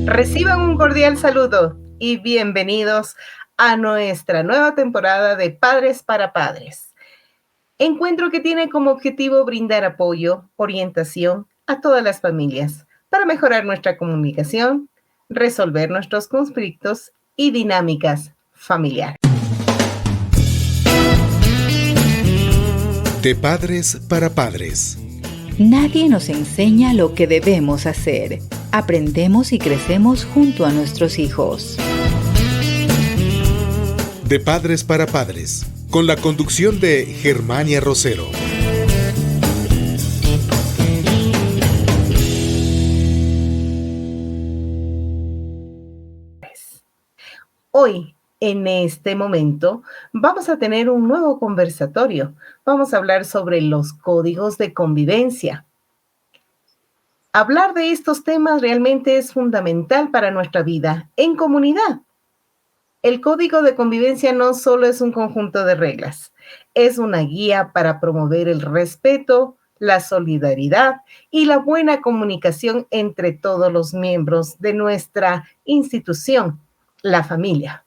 Reciban un cordial saludo y bienvenidos a nuestra nueva temporada de Padres para Padres. Encuentro que tiene como objetivo brindar apoyo, orientación a todas las familias para mejorar nuestra comunicación, resolver nuestros conflictos y dinámicas familiares. De padres para padres. Nadie nos enseña lo que debemos hacer. Aprendemos y crecemos junto a nuestros hijos. De padres para padres, con la conducción de Germania Rosero. Hoy, en este momento, vamos a tener un nuevo conversatorio. Vamos a hablar sobre los códigos de convivencia. Hablar de estos temas realmente es fundamental para nuestra vida en comunidad. El código de convivencia no solo es un conjunto de reglas, es una guía para promover el respeto, la solidaridad y la buena comunicación entre todos los miembros de nuestra institución, la familia.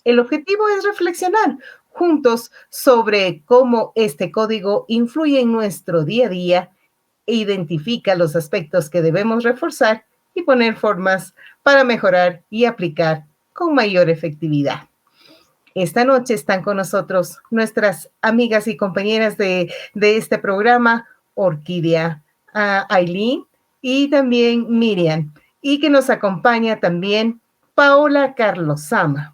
El objetivo es reflexionar juntos sobre cómo este código influye en nuestro día a día e identifica los aspectos que debemos reforzar y poner formas para mejorar y aplicar con mayor efectividad. Esta noche están con nosotros nuestras amigas y compañeras de este programa, Orquídea, Aileen y también Miriam, y que nos acompaña también Paola Carlosama.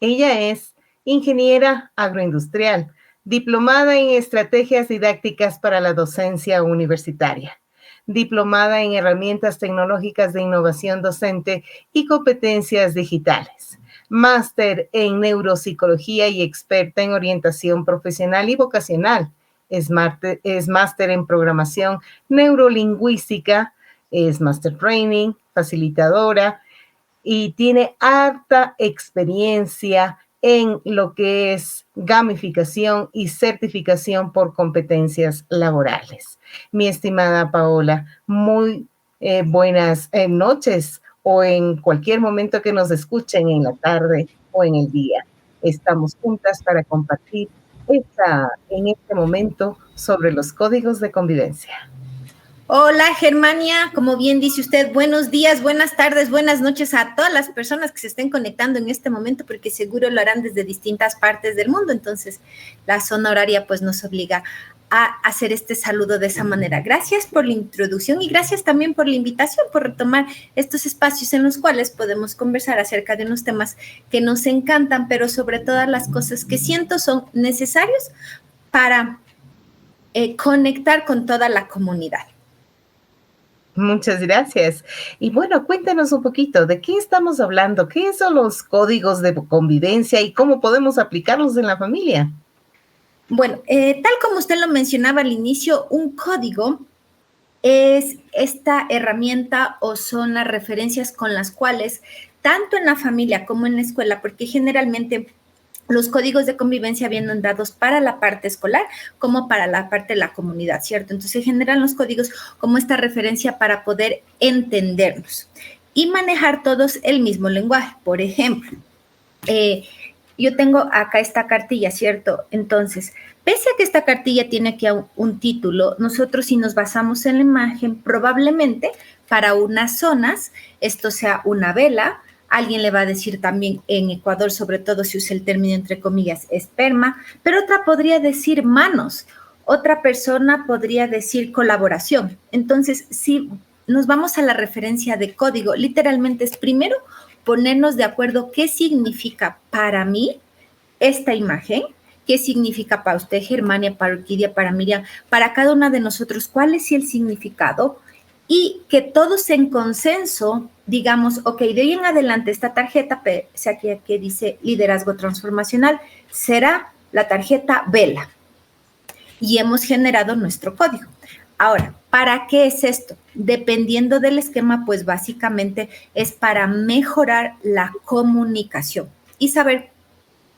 Ella es ingeniera agroindustrial, diplomada en estrategias didácticas para la docencia universitaria, diplomada en herramientas tecnológicas de innovación docente y competencias digitales, máster en neuropsicología y experta en orientación profesional y vocacional. Es máster en programación neurolingüística, es Master Training, facilitadora y tiene harta experiencia en lo que es gamificación y certificación por competencias laborales. Mi estimada Paola, muy buenas noches o en cualquier momento que nos escuchen en la tarde o en el día. Estamos juntas para compartir en este momento sobre los códigos de convivencia. Hola Germania, como bien dice usted, buenos días, buenas tardes, buenas noches a todas las personas que se estén conectando en este momento, porque seguro lo harán desde distintas partes del mundo, entonces la zona horaria pues nos obliga a hacer este saludo de esa manera. Gracias por la introducción y gracias también por la invitación, por retomar estos espacios en los cuales podemos conversar acerca de unos temas que nos encantan, pero sobre todas las cosas que siento son necesarios para conectar con toda la comunidad. Muchas gracias. Y bueno, cuéntanos un poquito, ¿de qué estamos hablando? ¿Qué son los códigos de convivencia y cómo podemos aplicarlos en la familia? Bueno, tal como usted lo mencionaba al inicio, un código es esta herramienta o son las referencias con las cuales, tanto en la familia como en la escuela, porque generalmente los códigos de convivencia vienen dados para la parte escolar como para la parte de la comunidad, ¿cierto? Entonces se generan los códigos como esta referencia para poder entendernos y manejar todos el mismo lenguaje. Por ejemplo, yo tengo acá esta cartilla, ¿cierto? Entonces, pese a que esta cartilla tiene aquí un título, nosotros si nos basamos en la imagen, probablemente para unas zonas esto sea una vela. Alguien le va a decir también en Ecuador, sobre todo si usa el término entre comillas, esperma, pero otra podría decir manos, otra persona podría decir colaboración. Entonces, si nos vamos a la referencia de código, literalmente es primero ponernos de acuerdo qué significa para mí esta imagen, qué significa para usted, Germania, para Orquídea, para Miriam, para cada una de nosotros, cuál es el significado, y que todos en consenso digamos, ok, de hoy en adelante esta tarjeta, pese a que dice liderazgo transformacional, será la tarjeta Vela. Y hemos generado nuestro código. Ahora, ¿para qué es esto? Dependiendo del esquema, pues básicamente es para mejorar la comunicación y saber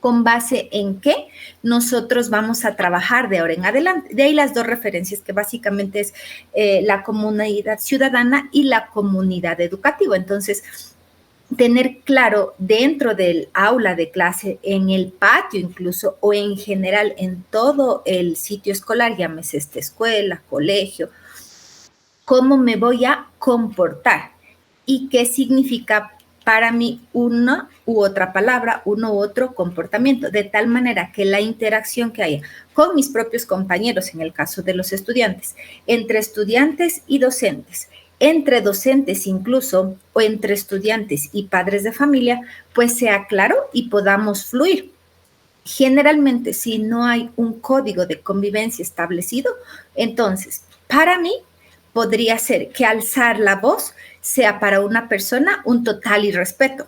con base en qué nosotros vamos a trabajar de ahora en adelante. De ahí las dos referencias, que básicamente es la comunidad ciudadana y la comunidad educativa. Entonces, tener claro dentro del aula de clase, en el patio incluso, o en general en todo el sitio escolar, llámese escuela, colegio, cómo me voy a comportar y qué significa para mí una u otra palabra, uno u otro comportamiento, de tal manera que la interacción que haya con mis propios compañeros, en el caso de los estudiantes, entre estudiantes y docentes, entre docentes incluso, o entre estudiantes y padres de familia, pues sea claro y podamos fluir. Generalmente, si no hay un código de convivencia establecido, entonces, para mí, podría ser que alzar la voz sea para una persona un total irrespeto,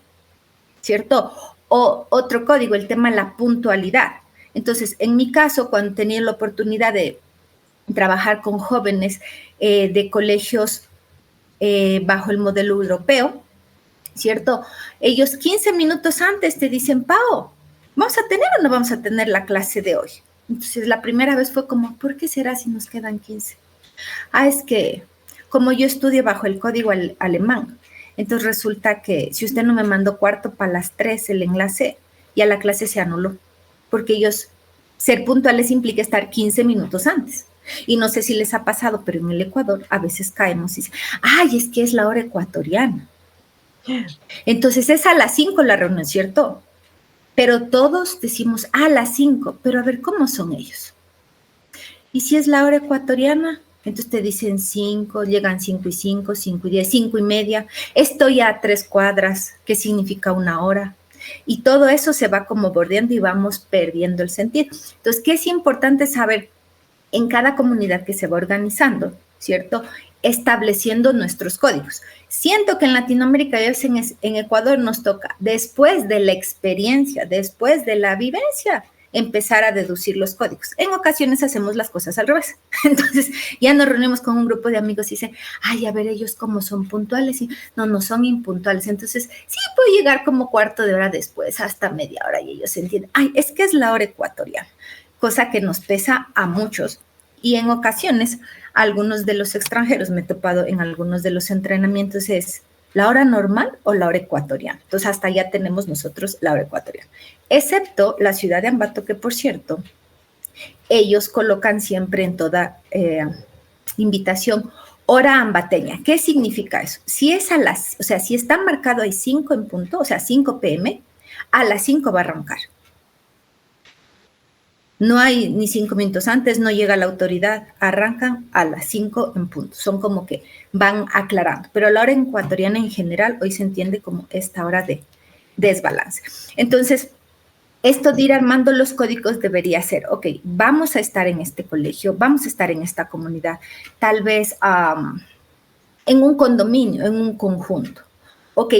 ¿cierto? O otro código, el tema de la puntualidad. Entonces, en mi caso, cuando tenía la oportunidad de trabajar con jóvenes de colegios bajo el modelo europeo, ¿cierto? Ellos 15 minutos antes te dicen, Pau, ¿vamos a tener o no vamos a tener la clase de hoy? Entonces, la primera vez fue como, ¿por qué será si nos quedan 15? Es que como yo estudio bajo el código alemán, entonces resulta que si usted no me mandó cuarto para las 3 el enlace, ya la clase se anuló, porque ellos, ser puntuales implica estar 15 minutos antes. Y no sé si les ha pasado, pero en el Ecuador a veces caemos y dicen, es que es la hora ecuatoriana. Entonces es a las 5 la reunión, ¿cierto? Pero todos decimos a las 5, pero a ver, ¿cómo son ellos? Y si es la hora ecuatoriana, entonces te dicen 5, llegan 5 y 5, 5 y 10, 5 y media, estoy a 3 cuadras, ¿qué significa una hora? Y todo eso se va como bordeando y vamos perdiendo el sentido. Entonces, ¿qué es importante saber en cada comunidad que se va organizando, ¿cierto? Estableciendo nuestros códigos. Siento que en Latinoamérica y en Ecuador nos toca, después de la experiencia, después de la vivencia, empezar a deducir los códigos. En ocasiones hacemos las cosas al revés. Entonces, ya nos reunimos con un grupo de amigos y dicen, a ver ellos cómo son puntuales. Y no son impuntuales. Entonces, sí puedo llegar como cuarto de hora después, hasta media hora, y ellos entienden, es que es la hora ecuatoriana, cosa que nos pesa a muchos. Y en ocasiones, algunos de los extranjeros, me he topado en algunos de los entrenamientos, es la hora normal o la hora ecuatoriana. Entonces, hasta ya tenemos nosotros la hora ecuatoriana. Excepto la ciudad de Ambato, que por cierto, ellos colocan siempre en toda invitación hora ambateña. ¿Qué significa eso? Si es si está marcado ahí 5 en punto, o sea, 5 p.m., a las 5 va a arrancar. No hay ni 5 minutos antes, no llega la autoridad, arrancan a las 5 en punto. Son como que van aclarando. Pero la hora ecuatoriana en general hoy se entiende como esta hora de desbalance. Entonces, esto de ir armando los códigos debería ser, vamos a estar en este colegio, vamos a estar en esta comunidad, tal vez en un condominio, en un conjunto.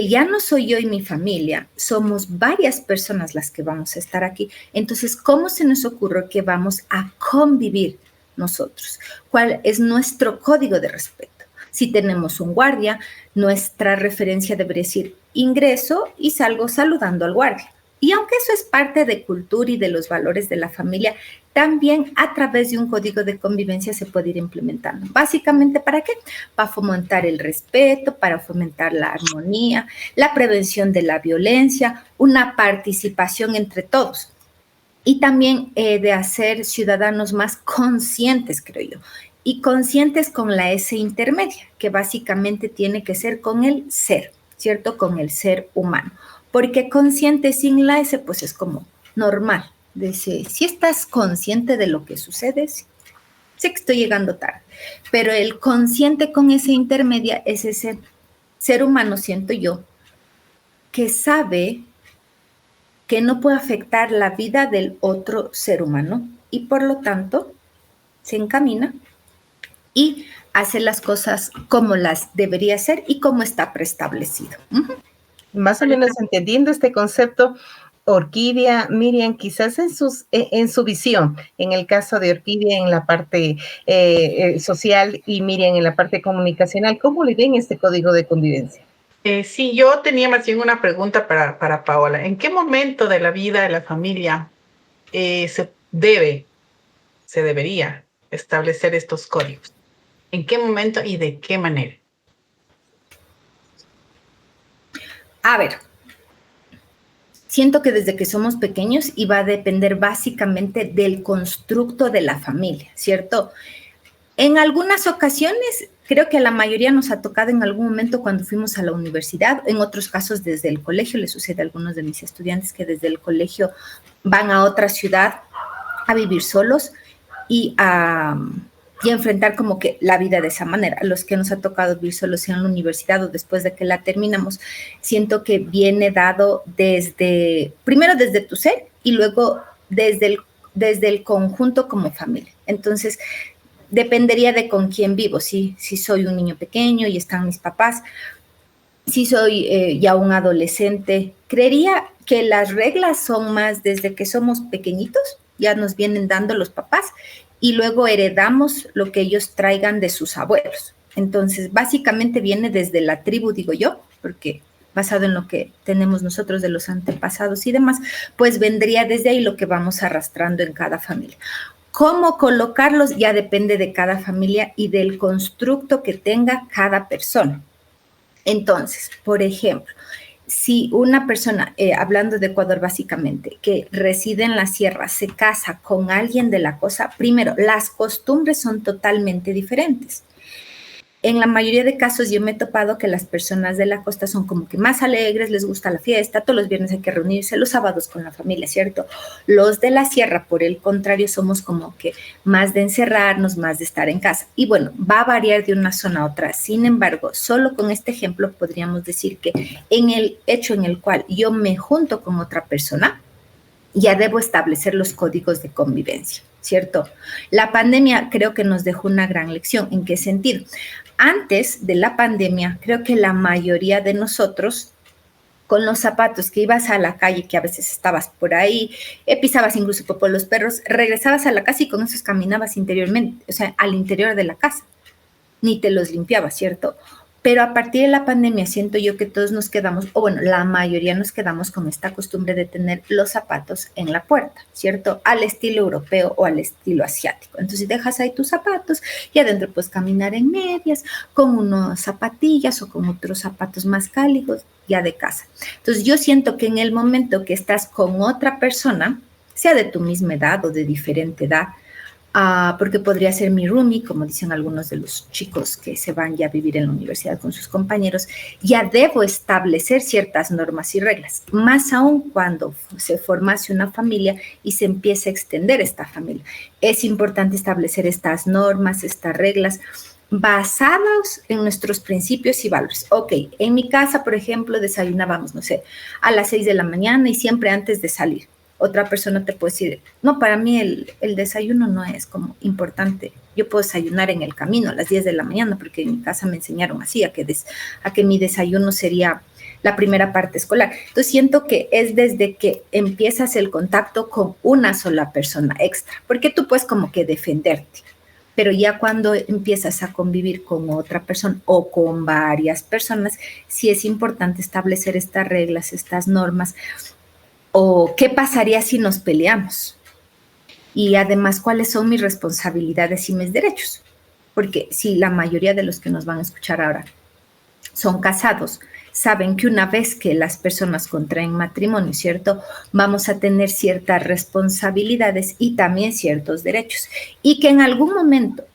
Ya no soy yo y mi familia, somos varias personas las que vamos a estar aquí. Entonces, ¿cómo se nos ocurre que vamos a convivir nosotros? ¿Cuál es nuestro código de respeto? Si tenemos un guardia, nuestra referencia debería decir ingreso y salgo saludando al guardia. Y aunque eso es parte de cultura y de los valores de la familia, también a través de un código de convivencia se puede ir implementando. Básicamente, ¿para qué? Para fomentar el respeto, para fomentar la armonía, la prevención de la violencia, una participación entre todos. Y también de hacer ciudadanos más conscientes, creo yo. Y conscientes con la S intermedia, que básicamente tiene que ser con el ser, ¿cierto? Con el ser humano. Porque consciente sin la S, pues es como normal. Dice, si estás consciente de lo que sucede, sé que estoy llegando tarde. Pero el consciente con esa intermedia es ese ser humano, siento yo, que sabe que no puede afectar la vida del otro ser humano y por lo tanto se encamina y hace las cosas como las debería hacer y como está preestablecido. Más o menos entendiendo este concepto, Orquídea, Miriam, quizás en su visión, en el caso de Orquídea en la parte social y Miriam en la parte comunicacional, ¿cómo le ven este código de convivencia? Sí, yo tenía más bien una pregunta para Paola. ¿En qué momento de la vida de la familia se debería establecer estos códigos? ¿En qué momento y de qué manera? A ver, siento que desde que somos pequeños y va a depender básicamente del constructo de la familia, ¿cierto? En algunas ocasiones, creo que a la mayoría nos ha tocado en algún momento cuando fuimos a la universidad, en otros casos desde el colegio, le sucede a algunos de mis estudiantes que desde el colegio van a otra ciudad a vivir solos y y enfrentar como que la vida de esa manera. A los que nos ha tocado vivir solos en la universidad o después de que la terminamos, siento que viene dado primero desde tu ser y luego desde el conjunto como familia. Entonces, dependería de con quién vivo, si soy un niño pequeño y están mis papás, si soy ya un adolescente. Creería que las reglas son más desde que somos pequeñitos, ya nos vienen dando los papás y luego heredamos lo que ellos traigan de sus abuelos. Entonces, básicamente viene desde la tribu, digo yo, porque basado en lo que tenemos nosotros de los antepasados y demás, pues vendría desde ahí lo que vamos arrastrando en cada familia. Cómo colocarlos ya depende de cada familia y del constructo que tenga cada persona. Entonces, por ejemplo, si una persona, hablando de Ecuador básicamente, que reside en la sierra, se casa con alguien de la costa, primero, las costumbres son totalmente diferentes. En la mayoría de casos yo me he topado que las personas de la costa son como que más alegres, les gusta la fiesta, todos los viernes hay que reunirse, los sábados con la familia, ¿cierto? Los de la sierra, por el contrario, somos como que más de encerrarnos, más de estar en casa. Y bueno, va a variar de una zona a otra. Sin embargo, solo con este ejemplo podríamos decir que en el hecho en el cual yo me junto con otra persona, ya debo establecer los códigos de convivencia, ¿cierto? La pandemia creo que nos dejó una gran lección. ¿En qué sentido? Antes de la pandemia, creo que la mayoría de nosotros, con los zapatos que ibas a la calle, que a veces estabas por ahí, pisabas incluso por los perros, regresabas a la casa y con esos caminabas interiormente, o sea, al interior de la casa, ni te los limpiabas, ¿cierto? Pero a partir de la pandemia siento yo que todos nos quedamos, o bueno, la mayoría nos quedamos con esta costumbre de tener los zapatos en la puerta, ¿cierto? Al estilo europeo o al estilo asiático. Entonces dejas ahí tus zapatos y adentro puedes caminar en medias, con unas zapatillas o con otros zapatos más cálidos ya de casa. Entonces yo siento que en el momento que estás con otra persona, sea de tu misma edad o de diferente edad, porque podría ser mi roomie, como dicen algunos de los chicos que se van ya a vivir en la universidad con sus compañeros, ya debo establecer ciertas normas y reglas, más aún cuando se formase una familia y se empiece a extender esta familia. Es importante establecer estas normas, estas reglas, basados en nuestros principios y valores. Ok, en mi casa, por ejemplo, desayunábamos, no sé, a las 6 de la mañana y siempre antes de salir. Otra persona te puede decir, no, para mí el desayuno no es como importante. Yo puedo desayunar en el camino a las 10 de la mañana porque en mi casa me enseñaron así, a que mi desayuno sería la primera parte escolar. Entonces siento que es desde que empiezas el contacto con una sola persona extra, porque tú puedes como que defenderte. Pero ya cuando empiezas a convivir con otra persona o con varias personas, sí es importante establecer estas reglas, estas normas. ¿O qué pasaría si nos peleamos? Y además, ¿cuáles son mis responsabilidades y mis derechos? Porque si la mayoría de los que nos van a escuchar ahora son casados, saben que una vez que las personas contraen matrimonio, ¿cierto? Vamos a tener ciertas responsabilidades y también ciertos derechos. Y que en algún momento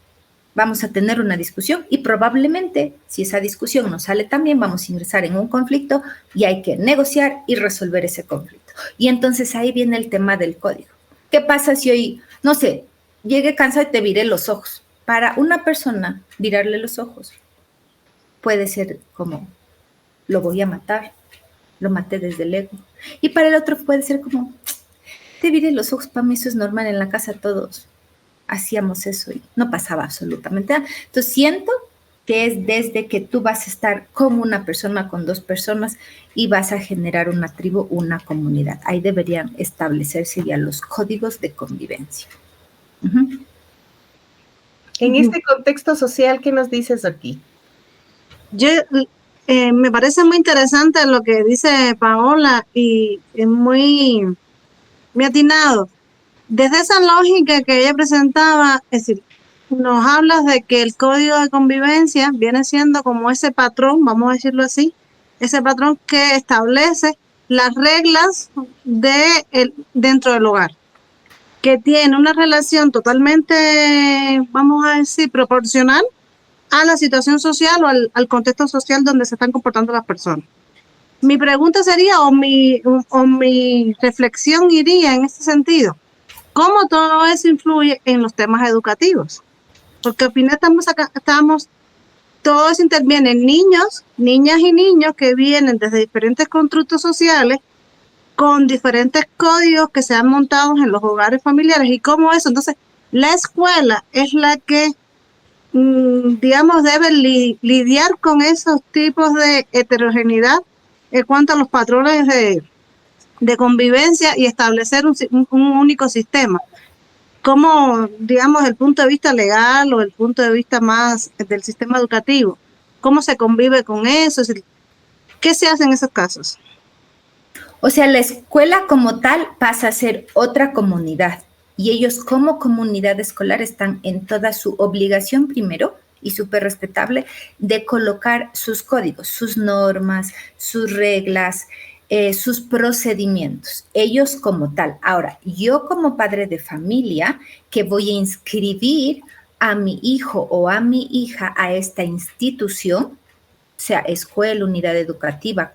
vamos a tener una discusión y probablemente, si esa discusión no sale tan bien, vamos a ingresar en un conflicto y hay que negociar y resolver ese conflicto. Y entonces ahí viene el tema del código. ¿Qué pasa si hoy, no sé, llegué cansado y te viré los ojos? Para una persona, virarle los ojos puede ser como, lo voy a matar, lo maté desde el ego. Y para el otro puede ser como, te viré los ojos, para mí eso es normal, en la casa todos hacíamos eso y no pasaba absolutamente nada. Entonces siento que es desde que tú vas a estar con una persona, con dos personas y vas a generar una tribu, una comunidad. Ahí deberían establecerse ya los códigos de convivencia. Uh-huh. En este contexto social, ¿qué nos dices aquí? Yo Me parece muy interesante lo que dice Paola y es muy atinado. Desde esa lógica que ella presentaba, es decir, nos hablas de que el código de convivencia viene siendo como ese patrón, vamos a decirlo así, ese patrón que establece las reglas dentro del hogar, que tiene una relación totalmente, vamos a decir, proporcional a la situación social o al contexto social donde se están comportando las personas. Mi pregunta sería, o mi reflexión iría en este sentido, ¿cómo todo eso influye en los temas educativos? Porque al final todo eso interviene en niños, niñas y niños que vienen desde diferentes constructos sociales con diferentes códigos que se han montado en los hogares familiares y cómo eso. Entonces, la escuela es la que, digamos, debe lidiar con esos tipos de heterogeneidad en cuanto a los patrones de convivencia y establecer un único sistema. ¿Cómo, digamos, el punto de vista legal o el punto de vista más del sistema educativo, cómo se convive con eso? ¿Qué se hace en esos casos? O sea, la escuela como tal pasa a ser otra comunidad y ellos como comunidad escolar están en toda su obligación primero y súper respetable de colocar sus códigos, sus normas, sus reglas, sus procedimientos, ellos como tal. Ahora, yo como padre de familia que voy a inscribir a mi hijo o a mi hija a esta institución, sea escuela, unidad educativa,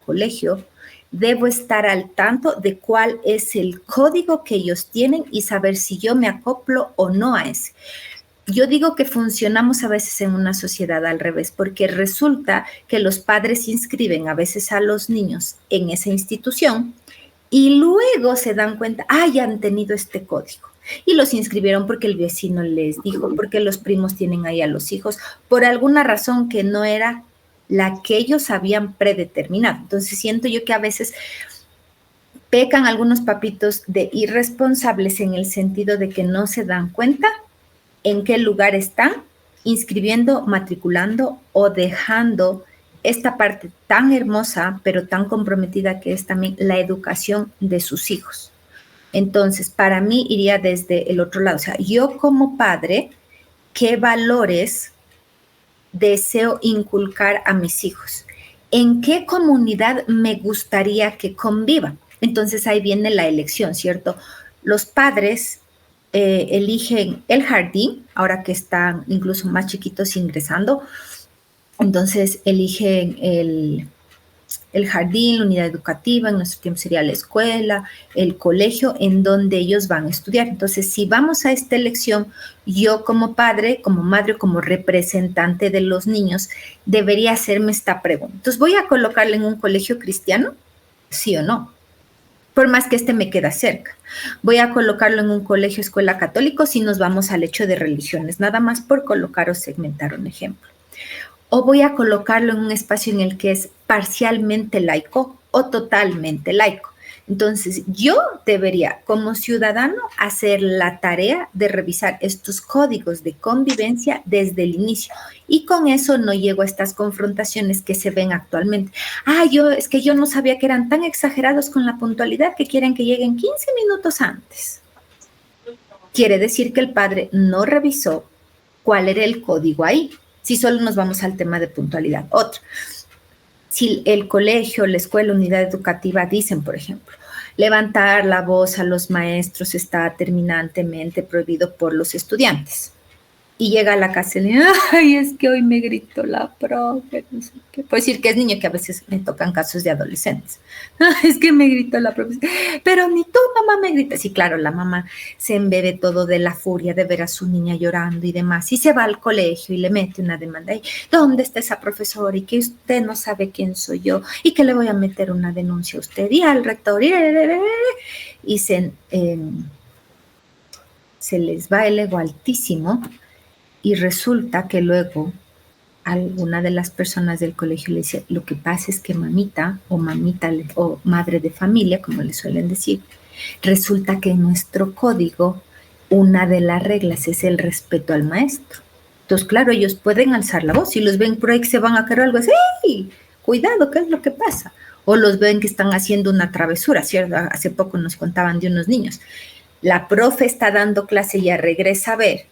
colegio, debo estar al tanto de cuál es el código que ellos tienen y saber si yo me acoplo o no a ese. Yo digo que funcionamos a veces en una sociedad al revés, porque resulta que los padres inscriben a veces a los niños en esa institución y luego se dan cuenta, ya han tenido este código. Y los inscribieron porque el vecino les dijo, porque los primos tienen ahí a los hijos, por alguna razón que no era la que ellos habían predeterminado. Entonces siento yo que a veces pecan algunos papitos de irresponsables en el sentido de que no se dan cuenta en qué lugar están inscribiendo, matriculando o dejando esta parte tan hermosa, pero tan comprometida que es también la educación de sus hijos. Entonces, para mí iría desde el otro lado. O sea, yo como padre, ¿qué valores deseo inculcar a mis hijos? ¿En qué comunidad me gustaría que convivan? Entonces, ahí viene la elección, ¿cierto? Los padres eligen el jardín, ahora que están incluso más chiquitos ingresando, entonces eligen el jardín, la unidad educativa, en nuestro tiempo sería la escuela, el colegio, en donde ellos van a estudiar. Entonces, si vamos a esta elección, yo como padre, como madre, como representante de los niños, debería hacerme esta pregunta. Entonces, ¿voy a colocarle en un colegio cristiano? ¿Sí o no? Por más que este me queda cerca. Voy a colocarlo en un colegio, escuela católico, si nos vamos al hecho de religiones, nada más por colocar o segmentar un ejemplo. O voy a colocarlo en un espacio en el que es parcialmente laico o totalmente laico. Entonces, yo debería, como ciudadano, hacer la tarea de revisar estos códigos de convivencia desde el inicio. Y con eso no llego a estas confrontaciones que se ven actualmente. Es que yo no sabía que eran tan exagerados con la puntualidad que quieren que lleguen 15 minutos antes. Quiere decir que el padre no revisó cuál era el código ahí. Si solo nos vamos al tema de puntualidad. Otro. Si el colegio, la escuela, unidad educativa dicen, por ejemplo, levantar la voz a los maestros está terminantemente prohibido por los estudiantes. Y llega a la casa y le dice, es que hoy me gritó la profe, no sé qué. Puedo decir que es niño, que a veces me tocan casos de adolescentes. Es que me gritó la profe, pero ni tu mamá me grita. Sí, claro, la mamá se embebe todo de la furia de ver a su niña llorando y demás. Y se va al colegio y le mete una demanda ahí. ¿Dónde está esa profesora? Y que usted no sabe quién soy yo. Y que le voy a meter una denuncia a usted y al rector. Y se les va el ego altísimo. Y resulta que luego alguna de las personas del colegio le dice, lo que pasa es que mamita o madre de familia, como le suelen decir, resulta que en nuestro código una de las reglas es el respeto al maestro. Entonces, claro, ellos pueden alzar la voz. Si los ven por ahí que se van a caer algo, es, ¡hey! Cuidado, ¿qué es lo que pasa? O los ven que están haciendo una travesura, ¿cierto? Hace poco nos contaban de unos niños. La profe está dando clase y ya regresa a ver.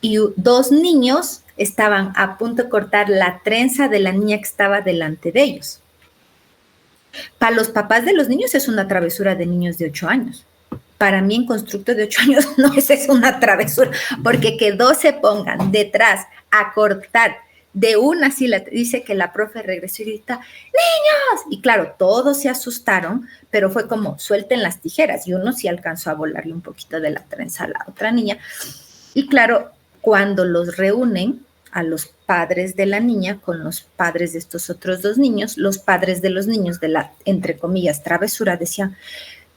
Y 2 niños estaban a punto de cortar la trenza de la niña que estaba delante de ellos. Para los papás de los niños es una travesura de niños de 8 años. Para mí en constructo de 8 años no es una travesura, porque que 2 se pongan detrás a cortar de una silla, dice que la profe regresó y grita, ¡niños! Y claro, todos se asustaron, pero fue como, suelten las tijeras, y uno sí alcanzó a volarle un poquito de la trenza a la otra niña. Y claro, cuando los reúnen a los padres de la niña con los padres de estos otros 2 niños, los padres de los niños de la, entre comillas, travesura, decían,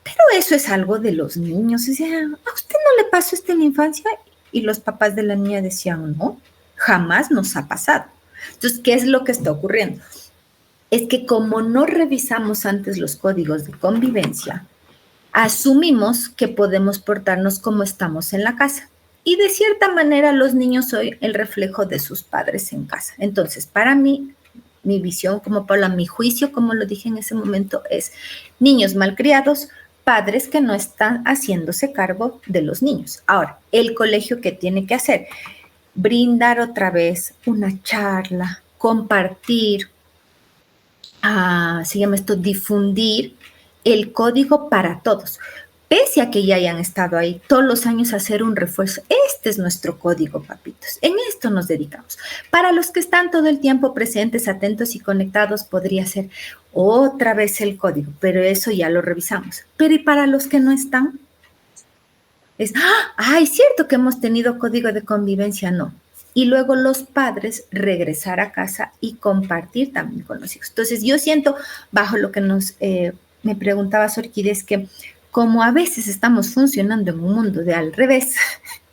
pero eso es algo de los niños. O sea, ¿a usted no le pasó esto en la infancia? Y los papás de la niña decían, no, jamás nos ha pasado. Entonces, ¿qué es lo que está ocurriendo? Es que como no revisamos antes los códigos de convivencia, asumimos que podemos portarnos como estamos en la casa. Y de cierta manera los niños son el reflejo de sus padres en casa. Entonces, para mí, mi visión como Paula, mi juicio, como lo dije en ese momento, es niños malcriados, padres que no están haciéndose cargo de los niños. Ahora, el colegio, ¿qué tiene que hacer? Brindar otra vez una charla, compartir, se llama esto, difundir el código para todos. Pese a que ya hayan estado ahí todos los años, hacer un refuerzo. Este es nuestro código, papitos. En esto nos dedicamos. Para los que están todo el tiempo presentes, atentos y conectados, podría ser otra vez el código, pero eso ya lo revisamos. Pero ¿y para los que no están? Es cierto que hemos tenido código de convivencia, no. Y luego los padres regresar a casa y compartir también con los hijos. Entonces yo siento, bajo lo que me preguntaba Orquídea, que como a veces estamos funcionando en un mundo de al revés,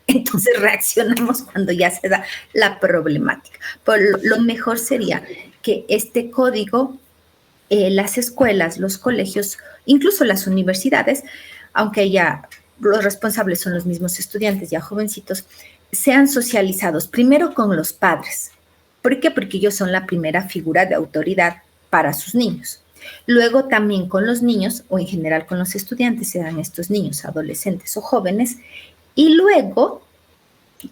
entonces reaccionamos cuando ya se da la problemática. Pero lo mejor sería que este código, las escuelas, los colegios, incluso las universidades, aunque ya los responsables son los mismos estudiantes, ya jovencitos, sean socializados primero con los padres. ¿Por qué? Porque ellos son la primera figura de autoridad para sus niños. Luego también con los niños, o en general con los estudiantes, sean estos niños, adolescentes o jóvenes, y luego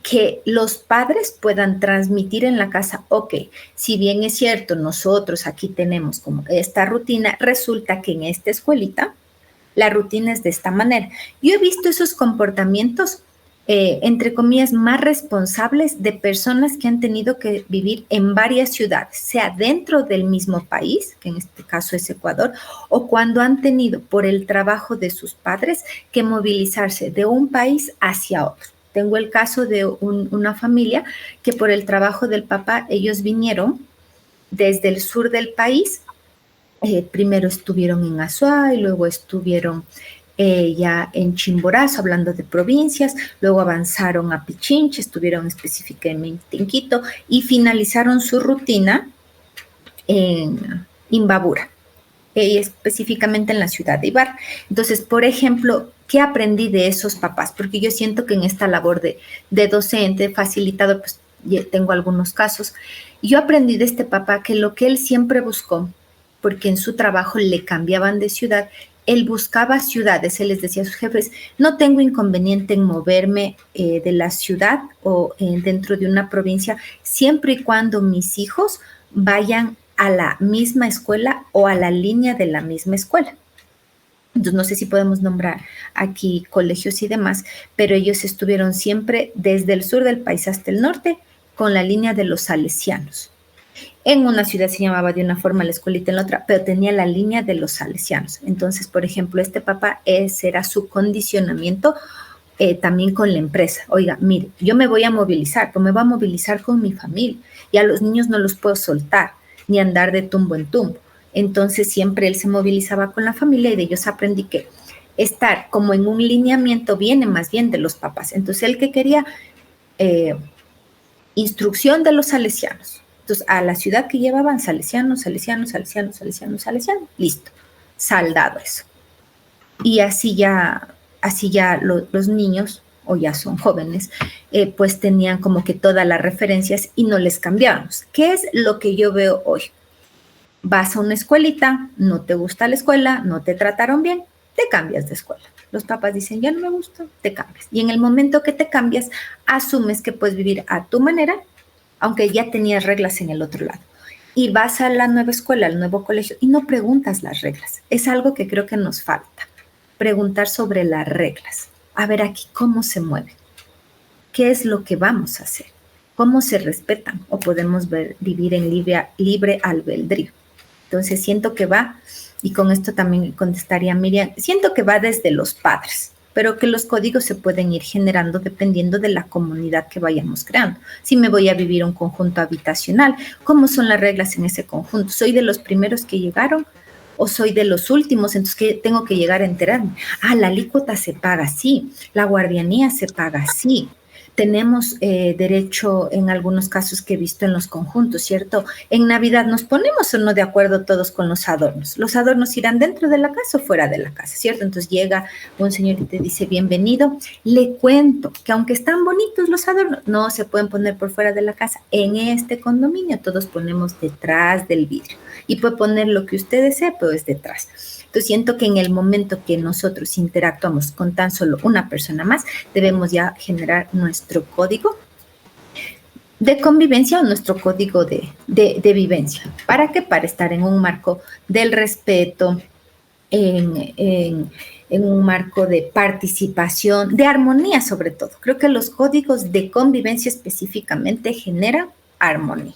que los padres puedan transmitir en la casa, ok, si bien es cierto, nosotros aquí tenemos como esta rutina, resulta que en esta escuelita la rutina es de esta manera. Yo he visto esos comportamientos, entre comillas, más responsables de personas que han tenido que vivir en varias ciudades, sea dentro del mismo país, que en este caso es Ecuador, o cuando han tenido por el trabajo de sus padres que movilizarse de un país hacia otro. Tengo el caso de una familia que por el trabajo del papá, ellos vinieron desde el sur del país. Primero estuvieron en Azuay, luego estuvieron ya en Chimborazo, hablando de provincias, luego avanzaron a Pichincha, estuvieron específicamente en Quito y finalizaron su rutina en Imbabura, específicamente en la ciudad de Ibarra. Entonces, por ejemplo, ¿qué aprendí de esos papás? Porque yo siento que en esta labor de docente, facilitado, pues tengo algunos casos, yo aprendí de este papá que lo que él siempre buscó, porque en su trabajo le cambiaban de ciudad, él buscaba ciudades, él les decía a sus jefes, no tengo inconveniente en moverme de la ciudad o dentro de una provincia, siempre y cuando mis hijos vayan a la misma escuela o a la línea de la misma escuela. Entonces, no sé si podemos nombrar aquí colegios y demás, pero ellos estuvieron siempre desde el sur del país hasta el norte con la línea de los salesianos. En una ciudad se llamaba de una forma la escuelita, en la otra, pero tenía la línea de los salesianos. Entonces, por ejemplo, este papá, ese era su condicionamiento también con la empresa. Oiga, mire, yo me voy a movilizar, pero me voy a movilizar con mi familia y a los niños no los puedo soltar ni andar de tumbo en tumbo. Entonces, siempre él se movilizaba con la familia y de ellos aprendí que estar como en un lineamiento viene más bien de los papás. Entonces, él que quería instrucción de los salesianos. Entonces, a la ciudad que llevaban salesianos, listo, saldado eso. Y así ya los niños o ya son jóvenes, pues tenían como que todas las referencias y no les cambiábamos. ¿Qué es lo que yo veo hoy? Vas a una escuelita, no te gusta la escuela, no te trataron bien, te cambias de escuela. Los papás dicen, ya no me gusta, te cambias. Y en el momento que te cambias, asumes que puedes vivir a tu manera, aunque ya tenías reglas en el otro lado. Y vas a la nueva escuela, al nuevo colegio, y no preguntas las reglas. Es algo que creo que nos falta, preguntar sobre las reglas. A ver aquí cómo se mueve, qué es lo que vamos a hacer, cómo se respetan o podemos vivir en libre albedrío. Entonces siento que va, y con esto también contestaría Miriam, siento que va desde los padres, pero que los códigos se pueden ir generando dependiendo de la comunidad que vayamos creando. Si me voy a vivir un conjunto habitacional, ¿cómo son las reglas en ese conjunto? ¿Soy de los primeros que llegaron o soy de los últimos? Entonces, ¿qué tengo que llegar a enterarme? La alícuota se paga así, la guardianía se paga así. Tenemos derecho en algunos casos que he visto en los conjuntos, ¿cierto? En Navidad nos ponemos o no de acuerdo todos con los adornos. Los adornos irán dentro de la casa o fuera de la casa, ¿cierto? Entonces llega un señor y te dice, bienvenido. Le cuento que aunque están bonitos los adornos, no se pueden poner por fuera de la casa. En este condominio todos ponemos detrás del vidrio. Y puede poner lo que usted desee, pero es detrás. Entonces siento que en el momento que nosotros interactuamos con tan solo una persona más, debemos ya generar nuestro código de convivencia o nuestro código de vivencia. ¿Para qué? Para estar en un marco del respeto, en un marco de participación, de armonía sobre todo. Creo que los códigos de convivencia específicamente generan armonía.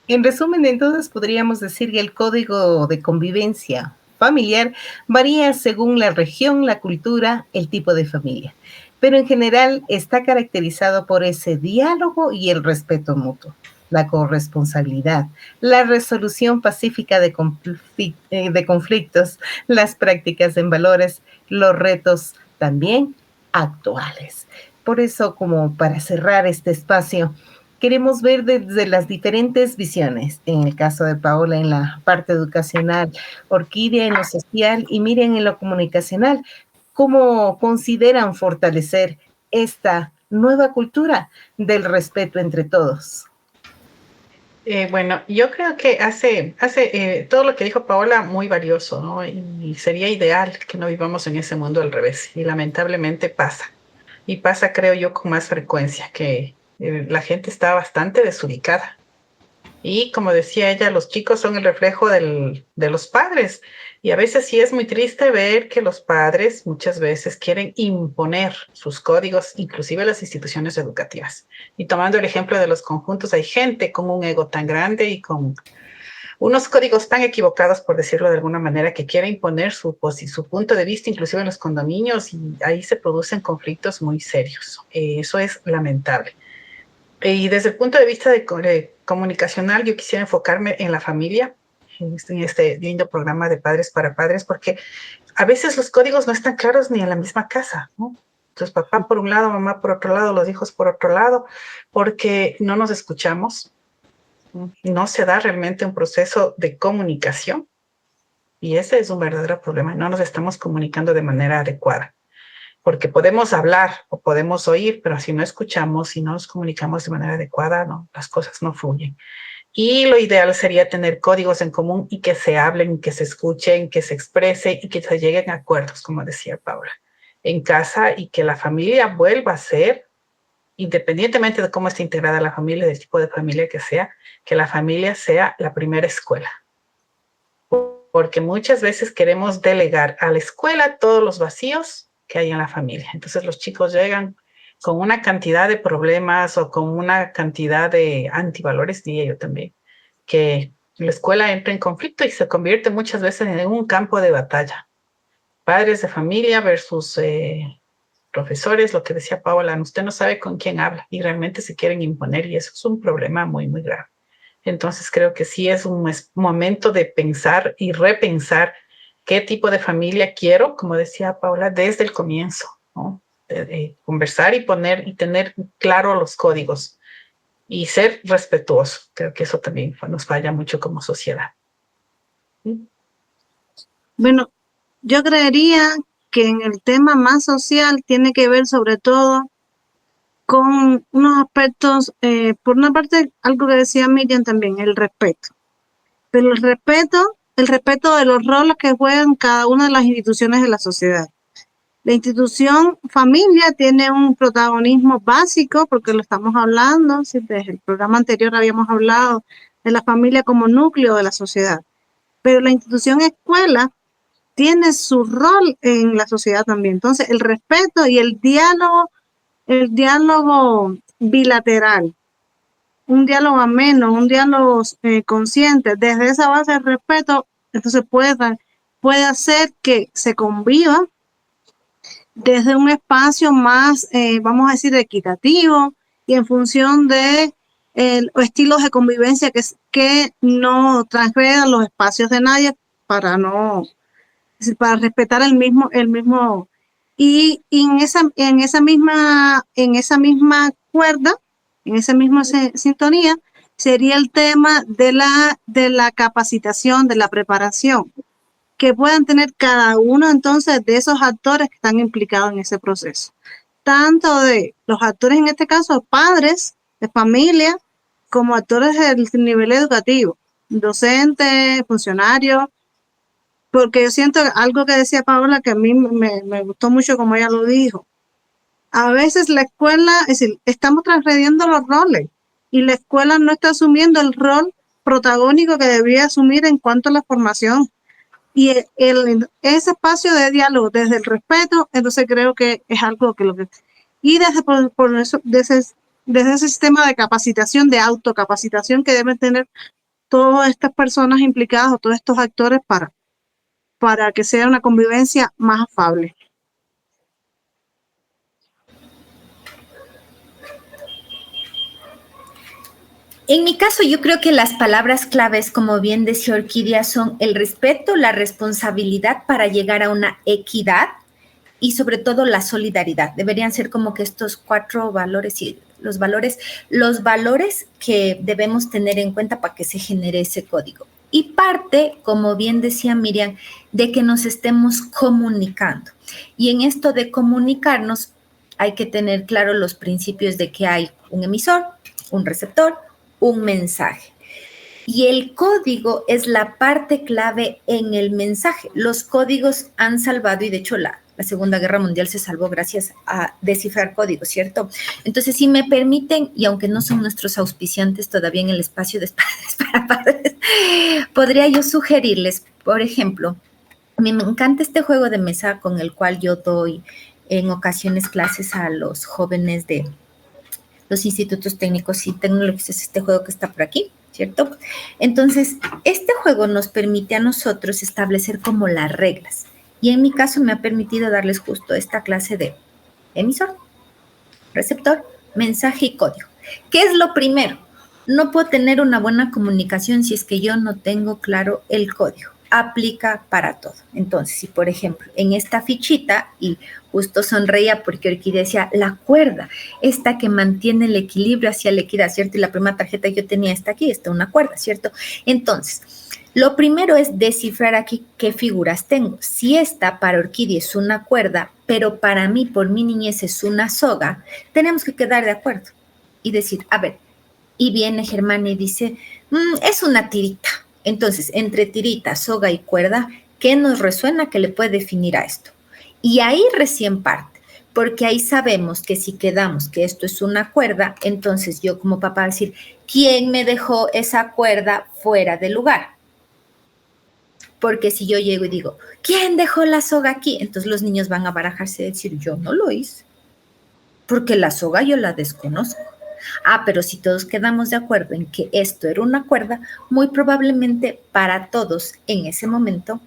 En resumen, entonces podríamos decir que el código de convivencia familiar varía según la región, la cultura, el tipo de familia, pero en general está caracterizado por ese diálogo y el respeto mutuo, la corresponsabilidad, la resolución pacífica de conflictos, las prácticas en valores, los retos también actuales. Por eso, como para cerrar este espacio, queremos ver desde las diferentes visiones, en el caso de Paola en la parte educacional, Orquídea en lo social y Miriam en lo comunicacional, cómo consideran fortalecer esta nueva cultura del respeto entre todos. Bueno, yo creo que hace todo lo que dijo Paola muy valioso, ¿no? Y sería ideal que no vivamos en ese mundo al revés. Y lamentablemente pasa. Y pasa, creo yo, con más frecuencia, que la gente está bastante desubicada. Y como decía ella, los chicos son el reflejo de los padres. Y a veces sí es muy triste ver que los padres muchas veces quieren imponer sus códigos, inclusive las instituciones educativas. Y tomando el ejemplo de los conjuntos, hay gente con un ego tan grande y con unos códigos tan equivocados, por decirlo de alguna manera, que quiere imponer su punto de vista, inclusive en los condominios, y ahí se producen conflictos muy serios. Eso es lamentable. Y desde el punto de vista comunicacional, yo quisiera enfocarme en la familia, en este lindo programa de Padres para Padres, porque a veces los códigos no están claros ni en la misma casa, ¿no? Entonces, papá por un lado, mamá por otro lado, los hijos por otro lado, porque no nos escuchamos, no se da realmente un proceso de comunicación, y ese es un verdadero problema, no nos estamos comunicando de manera adecuada. Porque podemos hablar o podemos oír, pero si no escuchamos, si no nos comunicamos de manera adecuada, no, las cosas no fluyen. Y lo ideal sería tener códigos en común y que se hablen, que se escuchen, que se exprese y que se lleguen a acuerdos, como decía Paula, en casa, y que la familia vuelva a ser, independientemente de cómo esté integrada la familia, del tipo de familia que la familia sea la primera escuela. Porque muchas veces queremos delegar a la escuela todos los vacíos que hay en la familia. Entonces los chicos llegan con una cantidad de problemas o con una cantidad de antivalores, diría yo también, que la escuela entra en conflicto y se convierte muchas veces en un campo de batalla. Padres de familia versus profesores, lo que decía Paola, usted no sabe con quién habla y realmente se quieren imponer, y eso es un problema muy, muy grave. Entonces creo que sí es un momento de pensar y repensar qué tipo de familia quiero, como decía Paula, desde el comienzo, ¿no? De conversar y tener claro los códigos y ser respetuoso. Creo que eso también nos falla mucho como sociedad. Bueno, yo creería que en el tema más social tiene que ver sobre todo con unos aspectos, por una parte, algo que decía Miriam también, el respeto. Pero el respeto de los roles que juegan cada una de las instituciones de la sociedad. La institución familia tiene un protagonismo básico, porque lo estamos hablando, ¿sí? Desde el programa anterior habíamos hablado de la familia como núcleo de la sociedad. Pero la institución escuela tiene su rol en la sociedad también. Entonces, el respeto y el diálogo bilateral, un diálogo ameno, un diálogo consciente, desde esa base de respeto, entonces puede hacer que se conviva desde un espacio más, vamos a decir, equitativo y en función de estilos de convivencia que no transgredan los espacios de nadie para respetar el mismo y en esa misma cuerda, en esa misma sintonía, sería el tema de la capacitación, de la preparación, que puedan tener cada uno entonces de esos actores que están implicados en ese proceso. Tanto de los actores, en este caso, padres de familia, como actores del nivel educativo, docentes, funcionarios, porque yo siento algo que decía Paola que a mí me gustó mucho como ella lo dijo. A veces la escuela, es decir, estamos transgrediendo los roles y la escuela no está asumiendo el rol protagónico que debía asumir en cuanto a la formación. Y ese espacio de diálogo desde el respeto, entonces creo que es algo que y desde ese sistema de capacitación, de autocapacitación que deben tener todas estas personas implicadas o todos estos actores para que sea una convivencia más afable. En mi caso, yo creo que las palabras claves, como bien decía Orquídea, son el respeto, la responsabilidad para llegar a una equidad y sobre todo la solidaridad. Deberían ser como que estos 4 valores y los valores que debemos tener en cuenta para que se genere ese código. Y parte, como bien decía Miriam, de que nos estemos comunicando. Y en esto de comunicarnos hay que tener claro los principios de que hay un emisor, un receptor, un mensaje. Y el código es la parte clave en el mensaje. Los códigos han salvado, y de hecho la Segunda Guerra Mundial se salvó gracias a descifrar códigos, ¿cierto? Entonces, si me permiten, y aunque no son nuestros auspiciantes todavía en el espacio de Padres para Padres, podría yo sugerirles, por ejemplo, a mí me encanta este juego de mesa con el cual yo doy en ocasiones clases a los jóvenes de los institutos técnicos y tecnológicos, es este juego que está por aquí, ¿cierto? Entonces, este juego nos permite a nosotros establecer como las reglas. Y en mi caso me ha permitido darles justo esta clase de emisor, receptor, mensaje y código. ¿Qué es lo primero? No puedo tener una buena comunicación si es que yo no tengo claro el código. Aplica para todo. Entonces, si por ejemplo, en esta fichita, y justo sonreía porque Orquídea decía, la cuerda, esta que mantiene el equilibrio hacia la equidad, ¿cierto? Y la primera tarjeta que yo tenía está aquí, está una cuerda, ¿cierto? Entonces, lo primero es descifrar aquí qué figuras tengo. Si esta para Orquídea es una cuerda, pero para mí, por mi niñez, es una soga, tenemos que quedar de acuerdo y decir, a ver, y viene Germán y dice, es una tirita. Entonces, entre tirita, soga y cuerda, ¿qué nos resuena que le puede definir a esto? Y ahí recién parte, porque ahí sabemos que si quedamos que esto es una cuerda, entonces yo como papá decir, ¿quién me dejó esa cuerda fuera del lugar? Porque si yo llego y digo, ¿quién dejó la soga aquí? Entonces los niños van a barajarse y decir, yo no lo hice, porque la soga yo la desconozco. Ah, pero si todos quedamos de acuerdo en que esto era una cuerda, muy probablemente para todos en ese momento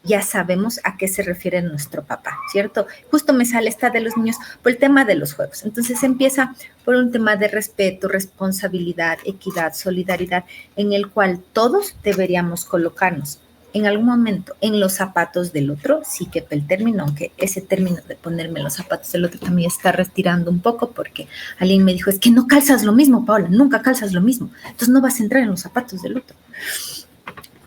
ya sabemos a qué se refiere nuestro papá, ¿cierto? Justo me sale esta de los niños por el tema de los juegos. Entonces empieza por un tema de respeto, responsabilidad, equidad, solidaridad, en el cual todos deberíamos colocarnos en algún momento en los zapatos del otro, sí que el término, aunque ese término de ponerme en los zapatos del otro también está retirando un poco, porque alguien me dijo, es que no calzas lo mismo, Paola, nunca calzas lo mismo, entonces no vas a entrar en los zapatos del otro.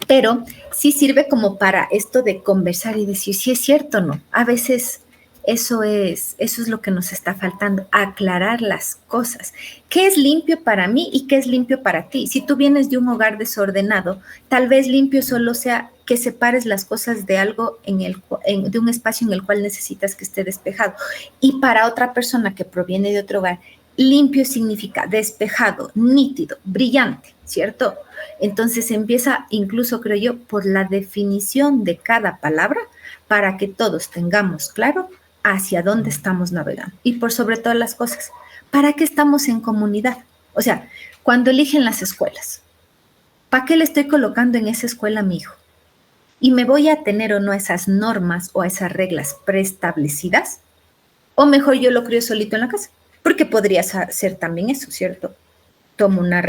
Pero sí sirve como para esto de conversar y decir si es cierto o no. A veces eso es lo que nos está faltando, aclarar las cosas. ¿Qué es limpio para mí y qué es limpio para ti? Si tú vienes de un hogar desordenado, tal vez limpio solo sea que separes las cosas de algo de un espacio en el cual necesitas que esté despejado. Y para otra persona que proviene de otro hogar, limpio significa despejado, nítido, brillante, ¿cierto? Entonces empieza incluso, creo yo, por la definición de cada palabra para que todos tengamos claro hacia dónde estamos navegando. Y por sobre todas las cosas, ¿para qué estamos en comunidad? O sea, cuando eligen las escuelas, ¿para qué le estoy colocando en esa escuela a mi hijo? ¿Y me voy a tener o no esas normas o esas reglas preestablecidas? O mejor yo lo creo solito en la casa, porque podría ser también eso, ¿cierto? Tomo una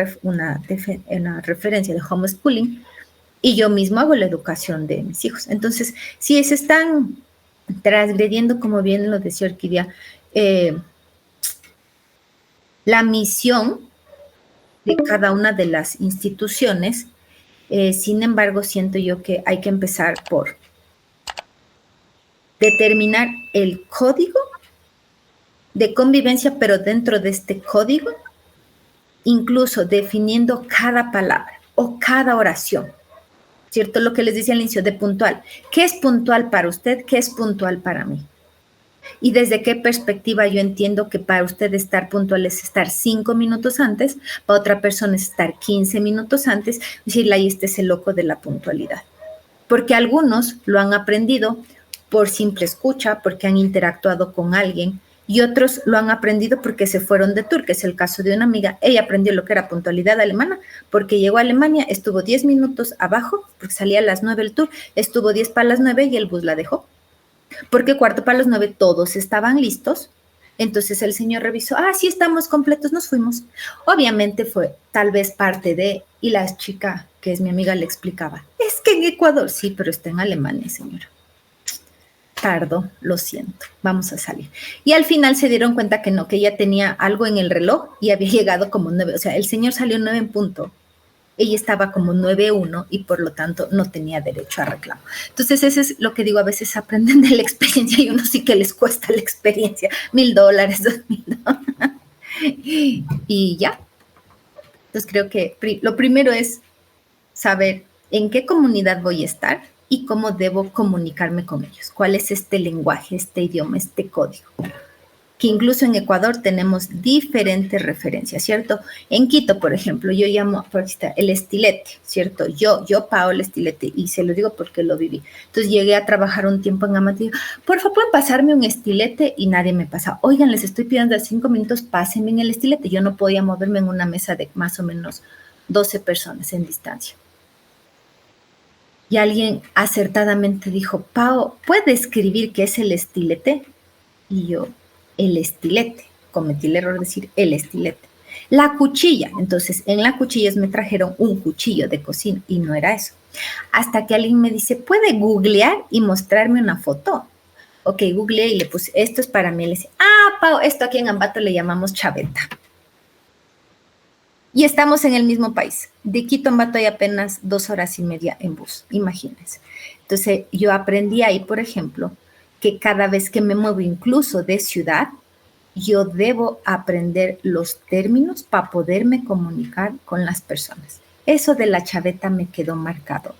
referencia de homeschooling y yo mismo hago la educación de mis hijos. Entonces, si se están transgrediendo, como bien lo decía Orquídea, la misión de cada una de las instituciones, sin embargo, siento yo que hay que empezar por determinar el código de convivencia, pero dentro de este código, incluso definiendo cada palabra o cada oración, ¿cierto? Lo que les decía al inicio de puntual. ¿Qué es puntual para usted? ¿Qué es puntual para mí? Y desde qué perspectiva yo entiendo que para usted estar puntual es estar 5 minutos antes, para otra persona es estar 15 minutos antes, decirle, ahí este es el loco de la puntualidad. Porque algunos lo han aprendido por simple escucha, porque han interactuado con alguien, y otros lo han aprendido porque se fueron de tour, que es el caso de una amiga. Ella aprendió lo que era puntualidad alemana porque llegó a Alemania, estuvo 10 minutos abajo, porque salía a las 9 el tour, estuvo 10 para las 9 y el bus la dejó. Porque cuarto para las 9 todos estaban listos. Entonces el señor revisó, sí estamos completos, nos fuimos. Obviamente fue tal vez parte de, y la chica, que es mi amiga, le explicaba, es que en Ecuador, sí, pero está en Alemania, señora. Tardo, lo siento, vamos a salir. Y al final se dieron cuenta que no, que ella tenía algo en el reloj y había llegado como 9, o sea, el señor salió 9 en punto, ella estaba como 9:1 y por lo tanto no tenía derecho a reclamo. Entonces eso es lo que digo, a veces aprenden de la experiencia y uno sí que les cuesta la experiencia, $1,000, $2,000. Y ya. Entonces creo que lo primero es saber en qué comunidad voy a estar y cómo debo comunicarme con ellos. ¿Cuál es este lenguaje, este idioma, este código? Que incluso en Ecuador tenemos diferentes referencias, ¿cierto? En Quito, por ejemplo, yo llamo el estilete, ¿cierto? Yo Paola Estilete, y se lo digo porque lo viví. Entonces llegué a trabajar un tiempo en Amati, por favor, ¿pueden pasarme un estilete? Y nadie me pasa. Oigan, les estoy pidiendo 5 minutos, pásenme en el estilete. Yo no podía moverme en una mesa de más o menos 12 personas en distancia. Y alguien acertadamente dijo, Pao, ¿puede escribir qué es el estilete? Y yo, el estilete. Cometí el error de decir el estilete. La cuchilla. Entonces, en la cuchilla me trajeron un cuchillo de cocina y no era eso. Hasta que alguien me dice, ¿puede googlear y mostrarme una foto? Ok, googleé y le puse, esto es para mí. Le decía, Pao, esto aquí en Ambato le llamamos chaveta. Y estamos en el mismo país. De Quito a Ambato hay apenas 2 horas y media en bus, imagínense. Entonces, yo aprendí ahí, por ejemplo, que cada vez que me muevo, incluso de ciudad, yo debo aprender los términos para poderme comunicar con las personas. Eso de la chaveta me quedó marcado.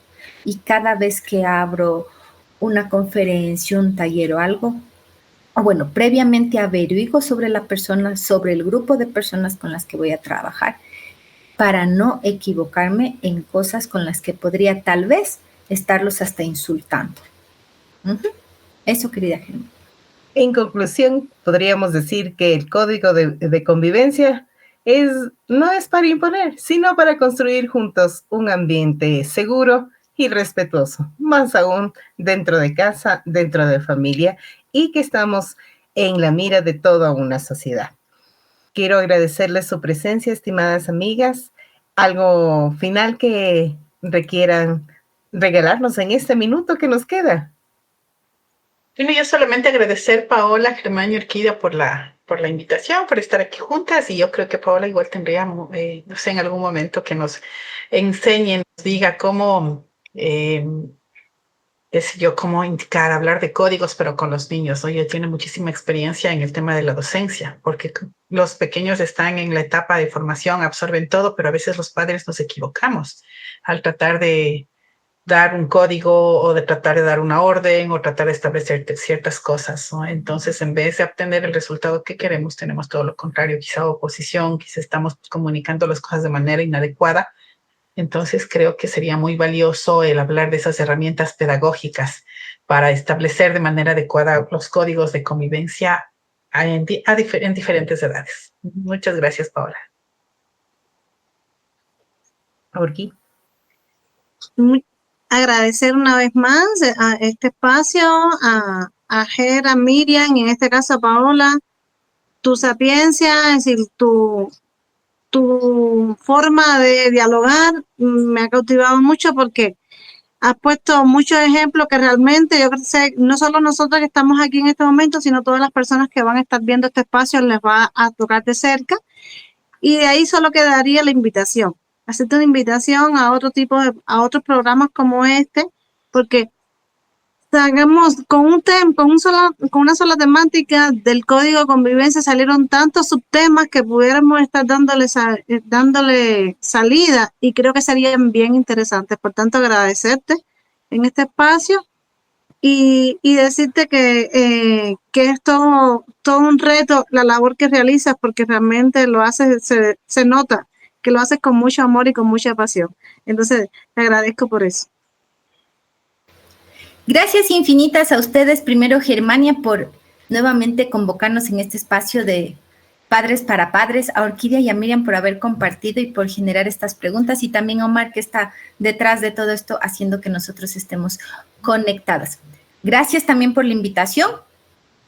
Y cada vez que abro una conferencia, un taller o algo, bueno, previamente averiguo sobre la persona, sobre el grupo de personas con las que voy a trabajar, para no equivocarme en cosas con las que podría tal vez estarlos hasta insultando. Eso, querida Germán. En conclusión, podríamos decir que el código de convivencia no es para imponer, sino para construir juntos un ambiente seguro y respetuoso, más aún dentro de casa, dentro de familia, y que estamos en la mira de toda una sociedad. Quiero agradecerles su presencia, estimadas amigas. ¿Algo final que requieran regalarnos en este minuto que nos queda? Bueno, yo solamente agradecer Paola, Germán y Orquídea por la invitación, por estar aquí juntas, y yo creo que Paola igual tendría, no sé, en algún momento que nos enseñe, nos diga cómo qué sé yo, cómo indicar, hablar de códigos, pero con los niños. Ella tiene muchísima experiencia en el tema de la docencia, porque los pequeños están en la etapa de formación, absorben todo, pero a veces los padres nos equivocamos al tratar de dar un código o de tratar de dar una orden o tratar de establecer ciertas cosas, ¿no? Entonces, en vez de obtener el resultado que queremos, tenemos todo lo contrario, quizá oposición, quizá estamos comunicando las cosas de manera inadecuada. Entonces, creo que sería muy valioso el hablar de esas herramientas pedagógicas para establecer de manera adecuada los códigos de convivencia en diferentes edades. Muchas gracias, Paola. Orqui. Agradecer una vez más a este espacio, a Ger, a Miriam, y en este caso a Paola, tu sapiencia, es decir, tu forma de dialogar me ha cautivado mucho porque has puesto muchos ejemplos que realmente yo creo que no solo nosotros que estamos aquí en este momento, sino todas las personas que van a estar viendo este espacio les va a tocar de cerca. Y de ahí solo quedaría la invitación, hacerte una invitación a otro tipo a otros programas como este, porque hagamos con una sola temática del código de convivencia salieron tantos subtemas que pudiéramos estar dándole salida y creo que serían bien interesantes. Por tanto, agradecerte en este espacio y decirte que es todo un reto la labor que realizas porque realmente lo haces, se nota que lo haces con mucho amor y con mucha pasión. Entonces, te agradezco por eso. Gracias infinitas a ustedes, primero Germania, por nuevamente convocarnos en este espacio de Padres para Padres, a Orquídea y a Miriam por haber compartido y por generar estas preguntas, y también a Omar, que está detrás de todo esto haciendo que nosotros estemos conectadas. Gracias también por la invitación.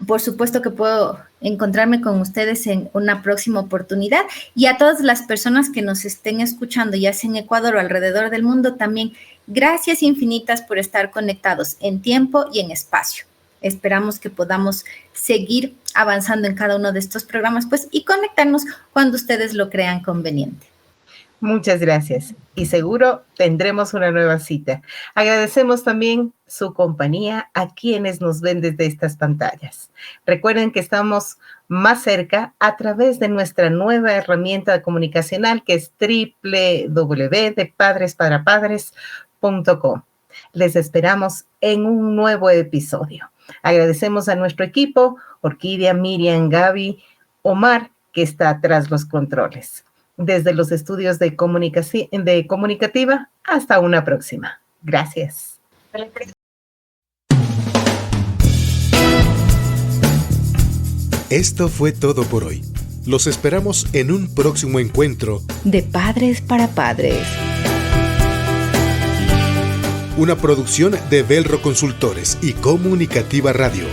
Por supuesto que puedo encontrarme con ustedes en una próxima oportunidad, y a todas las personas que nos estén escuchando, ya sea en Ecuador o alrededor del mundo, también gracias infinitas por estar conectados en tiempo y en espacio. Esperamos que podamos seguir avanzando en cada uno de estos programas, pues, y conectarnos cuando ustedes lo crean conveniente. Muchas gracias y seguro tendremos una nueva cita. Agradecemos también su compañía a quienes nos ven desde estas pantallas. Recuerden que estamos más cerca a través de nuestra nueva herramienta comunicacional que es www.padresparapadres.com. Les esperamos en un nuevo episodio. Agradecemos a nuestro equipo, Orquídea, Miriam, Gaby, Omar, que está tras los controles. Desde los estudios de Comunicativa, hasta una próxima. Gracias. Esto fue todo por hoy. Los esperamos en un próximo encuentro de Padres para Padres. Una producción de Belro Consultores y Comunicativa Radio.